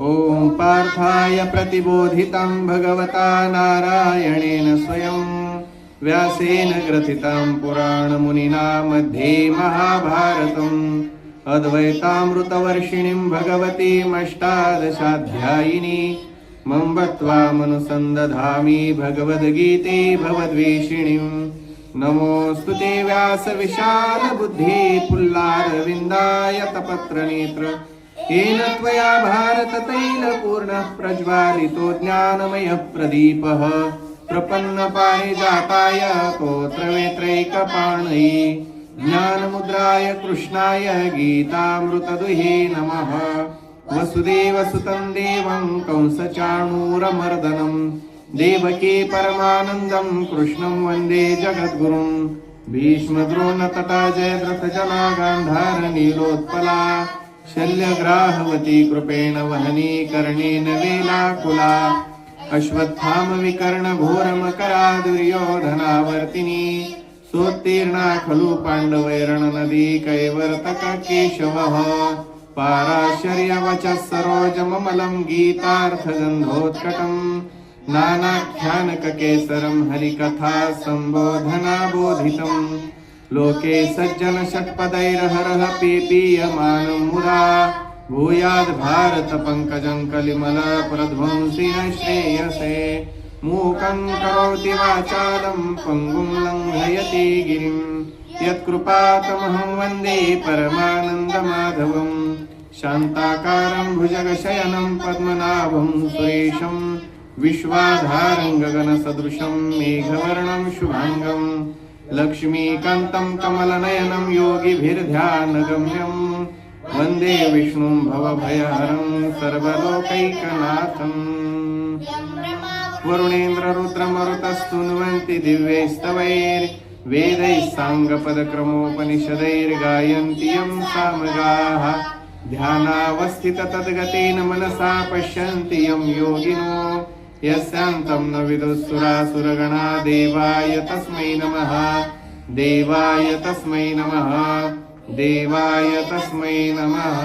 ॐ पार्थाय प्रतिबोधितं भगवता नारायणेन स्वयं व्यासेन ग्रथितं पुराणमुनिना मध्ये महाभारतम् अद्वैतामृतवर्षिणीं भगवतीमष्टादशाध्यायिनी मम्बत्वामनुसन्दधामि भगवद्गीते भवद्वेषिणीं नमोऽस्तु ते व्यासविशालबुद्धे पुल्लारविन्दाय तपत्रनेत्र येन त्वया भारततैलपूर्णः प्रज्वालितो ज्ञानमयः प्रदीपः प्रपन्नपारिजाताय स्तोत्रवेत्रैकपाणये ज्ञानमुद्राय कृष्णाय गीतामृतदुहे नमः। वसुदेवसुतं देवं कंसचाणूरमर्दनं देवकी परमानन्दं कृष्णं वन्दे जगद्गुरुं भीष्मद्रोणतटा जयद्रथजना गान्धारनीलोत्पला शल्यग्राहवती कृपेण वहनी कर्णेन वेलाकुला अश्वत्थामविकर्णघोरमकरा दुर्योधनावर्तिनी सोत्तीर्णा खलु पाण्डवैरणनदी कैवर्तककेशवः पाराशर्यवचः सरोजममलं गीतार्थगन्धोत्कटं नानाख्यानककेसरं हरिकथा सम्बोधनाबोधितम् लोके सज्जन षट्पदैर्हरः पीपीयमानं मुदा भूयाद् भारत पंकजं कलिमल प्रध्वंसि न श्रेयसे मूकं करोति वाचालं पङ्गुं लङ्घयति गिरिं यत्कृपातमहं वन्दे परमानन्दमाधवं शान्ताकारं भुजगशयनं पद्मनाभं सुरेशं विश्वाधारं गगनसदृशं मेघवर्णं शुभाङ्गं लक्ष्मीकान्तं कमलनयनं योगिभिर्ध्यानगम्यं वन्दे विष्णुं भवभयहरं सर्वलोकैकनाथम् वरुणेन्द्ररुद्रमरुतस्तुन्वन्ति दिव्यैस्तवैर्वेदैः साङ्गपदक्रमोपनिषदैर्गायन्ति यं सामगाः ध्यानावस्थिततद्गतेन मनसा पश्यन्ति यं योगिनो यस्यान्तं न विदुःसुरासुरगणा देवाय तस्मै नमः देवाय तस्मै नमः देवाय तस्मै नमः।